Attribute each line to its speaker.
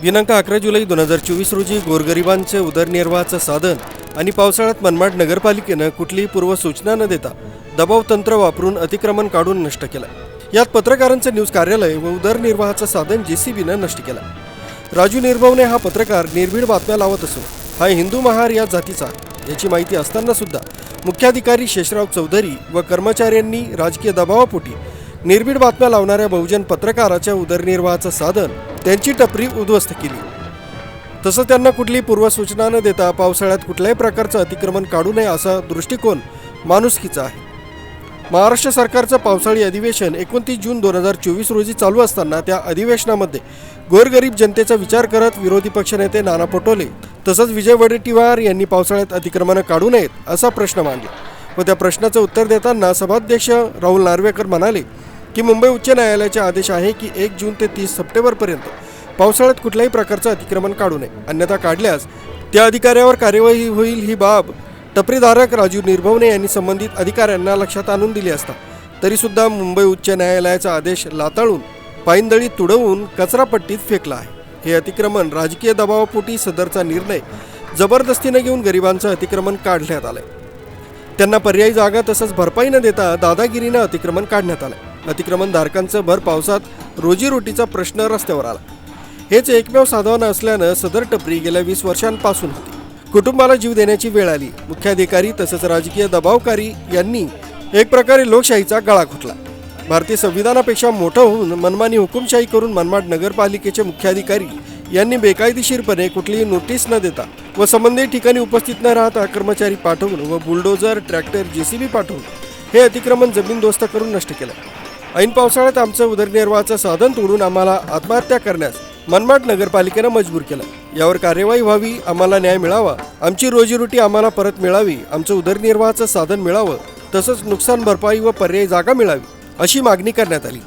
Speaker 1: दिनांक 11 जुलै 2024 रोजी गोरगरिबांचे उदरनिर्वाहाचं साधन आणि पावसाळ्यात मनमाड नगरपालिकेनं कुठलीही पूर्वसूचना न देता दबाव तंत्र वापरून अतिक्रमण काढून नष्ट केलं। यात पत्रकारांचं न्यूज कार्यालय व उदरनिर्वाहाचं साधन JCBनं नष्ट केलं। राजू निर्भवने हा पत्रकार निर्भीड बातम्या लावत असून हा हिंदू महार या जातीचा याची माहिती असताना सुद्धा मुख्याधिकारी शेषराव चौधरी व कर्मचाऱ्यांनी राजकीय दबावापोटी निर्भीड बातम्या लावणाऱ्या बहुजन पत्रकाराच्या उदरनिर्वाहाचं साधन त्यांची टपरी उद्ध्वस्त केली। तसंच त्यांना कुठलीही पूर्वसूचना न देता पावसाळ्यात कुठल्याही प्रकारचं अतिक्रमण काढू नये असा दृष्टिकोन माणुसकीचा आहे। महाराष्ट्र सरकारचं पावसाळी अधिवेशन 29 जून 2024 रोजी चालू असताना त्या अधिवेशनामध्ये गोरगरीब जनतेचा विचार करत विरोधी पक्षनेते नाना पटोले तसंच विजय वडेट्टीवार यांनी पावसाळ्यात अतिक्रमण काढू नयेत असा प्रश्न मांडला व त्या प्रश्नाचं उत्तर देताना सभाध्यक्ष राहुल नार्वेकर म्हणाले की मुंबई उच्च न्यायालयाचे आदेश आहे की 1 जून ते 30 सप्टेंबरपर्यंत पावसाळ्यात कुठल्याही प्रकारचं अतिक्रमण काढू नये, अन्यथा काढल्यास त्या अधिकाऱ्यावर कार्यवाही होईल। ही बाब टपरीधारक राजू निर्भवने यांनी संबंधित अधिकाऱ्यांना लक्षात आणून दिली असता तरीसुद्धा मुंबई उच्च न्यायालयाचा आदेश लाताळून पायंदळी तुडवून कचरापट्टीत फेकला आहे। हे अतिक्रमण राजकीय दबावापोटी सदरचा निर्णय जबरदस्तीने घेऊन गरिबांचं अतिक्रमण काढण्यात आलंय। त्यांना पर्यायी जागा तसंच भरपाई न देता दादागिरीनं अतिक्रमण काढण्यात आलं। अतिक्रमणधारकांचं भर पावसात रोजीरोटीचा प्रश्न रस्त्यावर आला। हेच एकमेव साधन असल्यानं सदर टपरी गेल्या 20 वर्षांपासून होती। कुटुंबाला जीव देण्याची वेळ आली। मुख्याधिकारी तसंच राजकीय दबावकारी यांनी एक प्रकारे लोकशाहीचा गळा घोटला। भारतीय संविधानापेक्षा मोठं होऊन मनमानी हुकुमशाही करून मनमाड नगरपालिकेचे मुख्याधिकारी यांनी बेकायदेशीरपणे कुठलीही नोटीस न देता व संबंधित ठिकाणी उपस्थित न राहता कर्मचारी पाठवून व बुलडोझर ट्रॅक्टर JCB पाठवून हे अतिक्रमण जमीनदोस्त करून नष्ट केलं। ऐन पावसाळ्यात आमचं उदरनिर्वाहाचं साधन तोडून आम्हाला आत्महत्या करण्यास मनमाड नगरपालिकेनं मजबूर केलं। यावर कार्यवाही व्हावी, आम्हाला न्याय मिळावा, आमची रोजीरोटी आम्हाला परत मिळावी, आमचं उदरनिर्वाहाचं साधन मिळावं तसंच नुकसान भरपाई व पर्यायी जागा मिळावी अशी मागणी करण्यात आली।